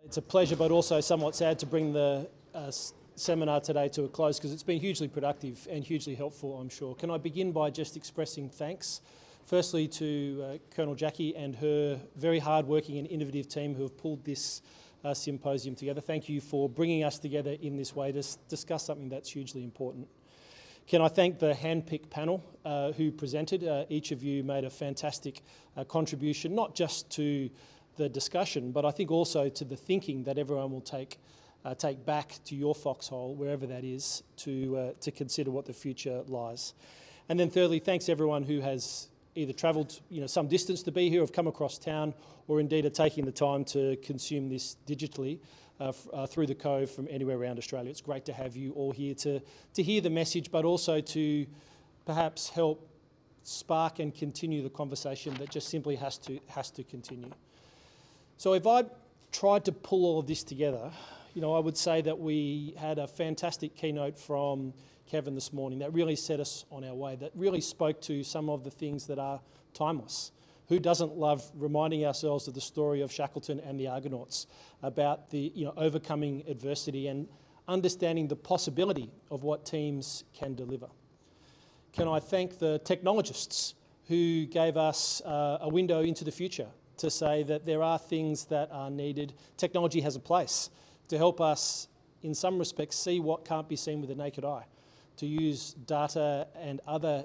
It's a pleasure, but also somewhat sad to bring the seminar today to a close because it's been hugely productive and hugely helpful, I'm sure. Can I begin by just expressing thanks, firstly to Colonel Jackie and her very hard-working and innovative team who have pulled this symposium together. Thank you for bringing us together in this way to discuss something that's hugely important. Can I thank the hand-picked panel who presented? Each of you made a fantastic contribution, not just to the discussion, but I think also to the thinking that everyone will take back to your foxhole, wherever that is, to consider what the future lies. And then thirdly, thanks everyone who has either travelled some distance to be here, have come across town, or indeed are taking the time to consume this digitally through the Cove from anywhere around Australia. It's great to have you all here to hear the message, but also to perhaps help spark and continue the conversation that just simply has to continue. So if I tried to pull all of this together, I would say that we had a fantastic keynote from Kevin this morning that really set us on our way, that really spoke to some of the things that are timeless. Who doesn't love reminding ourselves of the story of Shackleton and the Argonauts, about the overcoming adversity and understanding the possibility of what teams can deliver? Can I thank the technologists who gave us a window into the future to say that there are things that are needed. Technology has a place to help us, in some respects, see what can't be seen with the naked eye, to use data and other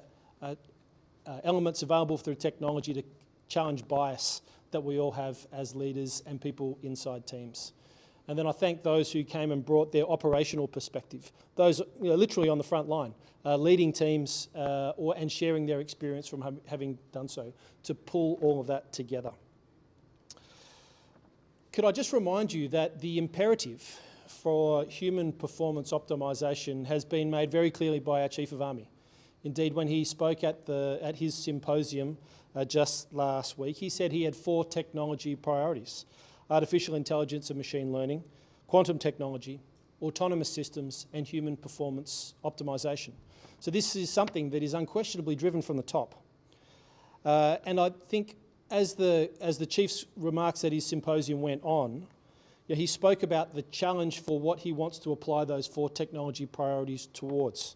elements available through technology to challenge bias that we all have as leaders and people inside teams. And then I thank those who came and brought their operational perspective, those literally on the front line, leading teams and sharing their experience from having done so, to pull all of that together. Could I just remind you that the imperative for human performance optimisation has been made very clearly by our Chief of Army. Indeed, when he spoke at his symposium just last week, he said he had 4 technology priorities: artificial intelligence and machine learning, quantum technology, autonomous systems, and human performance optimisation. So this is something that is unquestionably driven from the top. And I think as the Chief's remarks at his symposium went on, he spoke about the challenge for what he wants to apply those 4 technology priorities towards.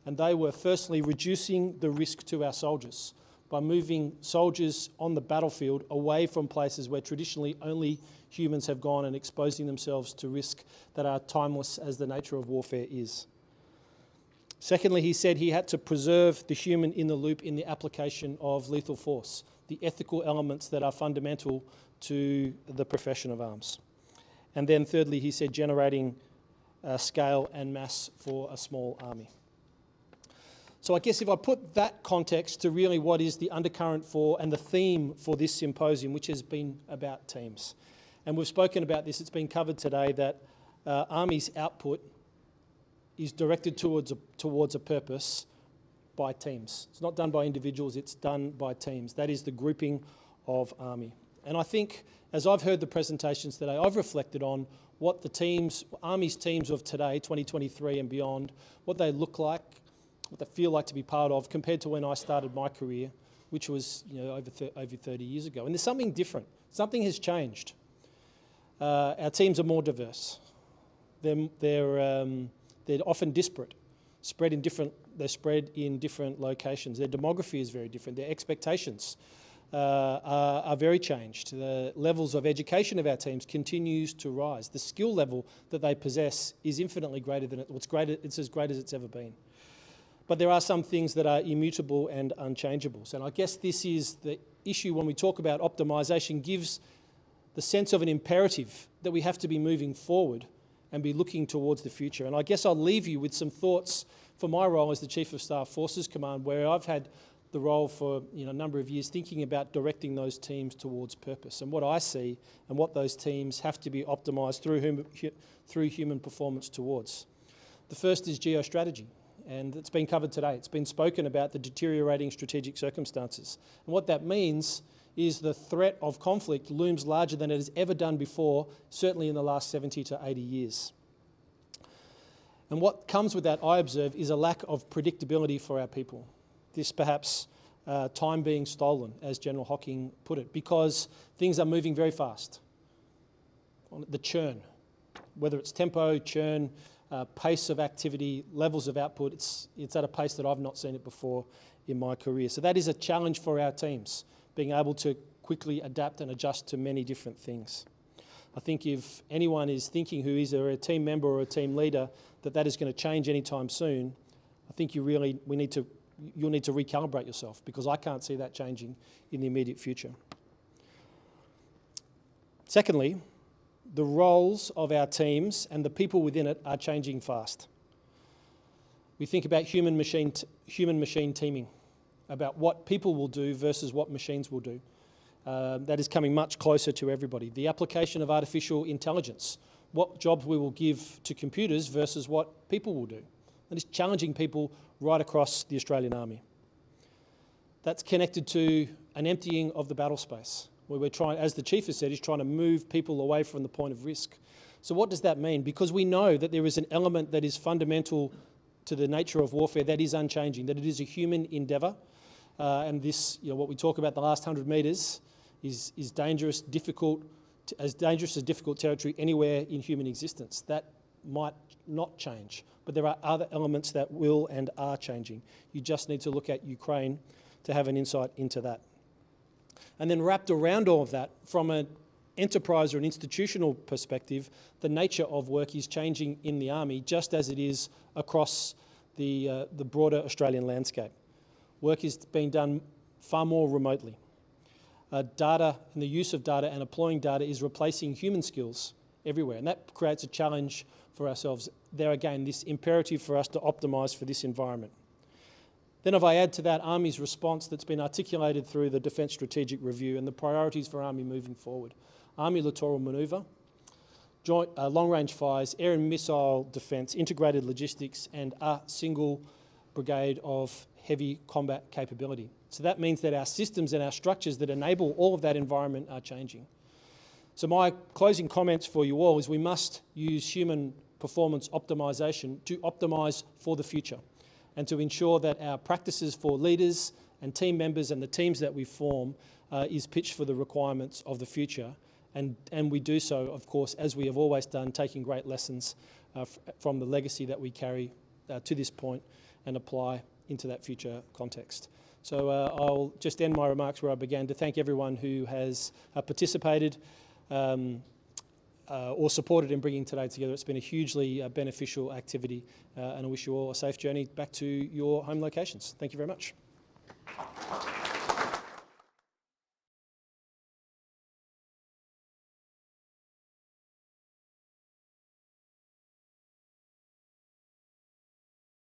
And they were firstly reducing the risk to our soldiers by moving soldiers on the battlefield away from places where traditionally only humans have gone and exposing themselves to risk that are timeless as the nature of warfare is. Secondly, he said he had to preserve the human in the loop in the application of lethal force, the ethical elements that are fundamental to the profession of arms. And then thirdly, he said generating scale and mass for a small army. So I guess if I put that context to really what is the undercurrent for and the theme for this symposium, which has been about teams. And we've spoken about this, it's been covered today, that Army's output is directed towards a purpose by teams. It's not done by individuals, it's done by teams. That is the grouping of Army. And I think, as I've heard the presentations today, I've reflected on what the teams, Army's teams of today, 2023 and beyond, what they look like, what they feel like to be part of, compared to when I started my career, which was over 30 years ago. And there's something different. Something has changed. Our teams are more diverse. They're often disparate, they're spread in different locations. Their demography is very different. Their expectations are very changed. The levels of education of our teams continues to rise. The skill level that they possess is infinitely greater than it's as great as it's ever been. But there are some things that are immutable and unchangeables. And I guess this is the issue when we talk about optimisation, gives the sense of an imperative that we have to be moving forward and be looking towards the future. And I guess I'll leave you with some thoughts for my role as the Chief of Staff Forces Command, where I've had the role for a number of years thinking about directing those teams towards purpose and what I see and what those teams have to be optimised through human performance towards. The first is geostrategy, and it's been covered today. It's been spoken about, the deteriorating strategic circumstances. And what that means is the threat of conflict looms larger than it has ever done before, certainly in the last 70 to 80 years. And what comes with that, I observe, is a lack of predictability for our people. This perhaps time being stolen, as General Hocking put it, because things are moving very fast. on the churn, whether it's tempo, churn, pace of activity, levels of output. It's at a pace that I've not seen it before in my career. So that is a challenge for our teams, being able to quickly adapt and adjust to many different things. I think if anyone is thinking who is either a team member or a team leader that is going to change anytime soon, I think you'll need to recalibrate yourself, because I can't see that changing in the immediate future. Secondly, the roles of our teams and the people within it are changing fast. We think about human-machine teaming, about what people will do versus what machines will do. That is coming much closer to everybody. The application of artificial intelligence, what jobs we will give to computers versus what people will do. That is challenging people right across the Australian Army. That's connected to an emptying of the battle space, where we're trying, as the Chief has said, is trying to move people away from the point of risk. So what does that mean? Because we know that there is an element that is fundamental to the nature of warfare that is unchanging, that it is a human endeavour, and this, what we talk about, the last 100 metres, is dangerous, as dangerous as difficult territory anywhere in human existence. That might not change, but there are other elements that will and are changing. You just need to look at Ukraine to have an insight into that. And then wrapped around all of that, from an enterprise or an institutional perspective, the nature of work is changing in the Army, just as it is across the broader Australian landscape. Work is being done far more remotely. Data and the use of data and applying data is replacing human skills everywhere, and that creates a challenge for ourselves. There again, this imperative for us to optimise for this environment. Then if I add to that Army's response that's been articulated through the Defence Strategic Review and the priorities for Army moving forward: Army littoral manoeuvre, joint long-range fires, air and missile defence, integrated logistics, and a single brigade of heavy combat capability. So that means that our systems and our structures that enable all of that environment are changing. So my closing comments for you all is we must use human performance optimisation to optimise for the future, and to ensure that our practices for leaders and team members and the teams that we form is pitched for the requirements of the future. And we do so, of course, as we have always done, taking great lessons from the legacy that we carry to this point and apply into that future context. So I'll just end my remarks where I began, to thank everyone who has participated or supported in bringing today together. It's been a hugely beneficial activity, and I wish you all a safe journey back to your home locations. Thank you very much.